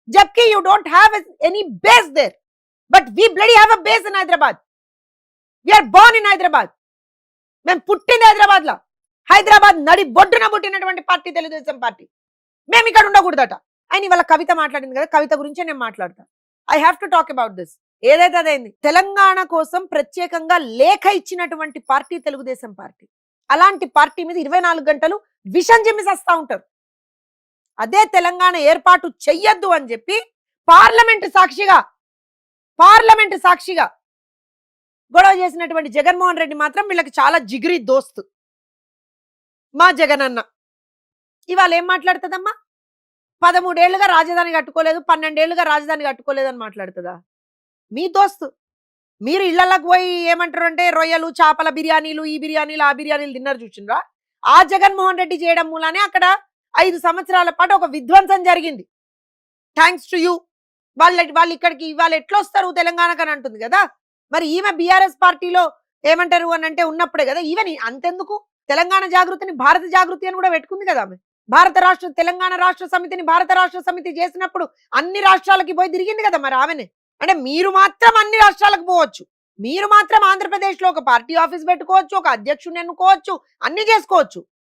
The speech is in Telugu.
जबकि you don't have any base there, but we bloody have a base in Hyderabad. We are born in Hyderabad. మేము పుట్టింది హైదరాబాద్ లో. హైదరాబాద్ నడి బొడ్డున పుట్టినటువంటి పార్టీ తెలుగుదేశం పార్టీ. మేము ఇక్కడ ఉండకూడదట. ఆయన ఇవాళ కవిత మాట్లాడింది కదా, కవిత గురించే నేను మాట్లాడతా. I have to talk about this. ఏదైతే అదైంది, తెలంగాణ కోసం ప్రత్యేకంగా లేఖ ఇచ్చినటువంటి పార్టీ తెలుగుదేశం పార్టీ. అలాంటి పార్టీ మీద 24 గంటలు విషం జిమ్మి సస్తా ఉంటారు. అదే తెలంగాణ ఏర్పాటు చెయ్యొద్దు అని చెప్పి పార్లమెంట్ సాక్షిగా గొడవ చేసినటువంటి జగన్మోహన్ రెడ్డి మాత్రం వీళ్ళకి చాలా జిగిరి దోస్తు. మా జగన్ అన్న ఇవాళ ఏం మాట్లాడుతుందమ్మా? 13 ఏళ్లుగా రాజధాని కట్టుకోలేదు, 12 ఏళ్లుగా రాజధాని కట్టుకోలేదు అని మాట్లాడుతుందా? మీ దోస్తు. మీరు ఇళ్లలోకి పోయి ఏమంటారు అంటే రొయ్యలు చేపల బిర్యానీలు, ఈ బిర్యానీలు ఆ బిర్యానీలు తిన్నారు చూసిండ్రా? ఆ జగన్మోహన్ రెడ్డి చేయడం మూలానే అక్కడ 5 సంవత్సరాల పాటు ఒక విధ్వంసం జరిగింది. Thanks to you. వాళ్ళు ఇక్కడికి ఇవాళ ఎట్లా వస్తారు తెలంగాణకు అని అంటుంది కదా. మరి ఈమె బీఆర్ఎస్ పార్టీలో ఏమంటారు అని అంటే ఉన్నప్పుడే కదా. ఈవెన్ అంతెందుకు తెలంగాణ జాగృతిని భారత జాగృతి అని కూడా పెట్టుకుంది కదా ఆమె. తెలంగాణ రాష్ట్ర సమితిని భారత రాష్ట్ర సమితి చేసినప్పుడు అన్ని రాష్ట్రాలకి పోయి తిరిగింది కదా మరి ఆమెనే. అంటే మీరు మాత్రం అన్ని రాష్ట్రాలకు పోవచ్చు, మీరు మాత్రం ఆంధ్రప్రదేశ్ లో ఒక పార్టీ ఆఫీస్ పెట్టుకోవచ్చు, ఒక అధ్యక్షుడిని ఎన్నుకోవచ్చు, అన్ని చేసుకోవచ్చు.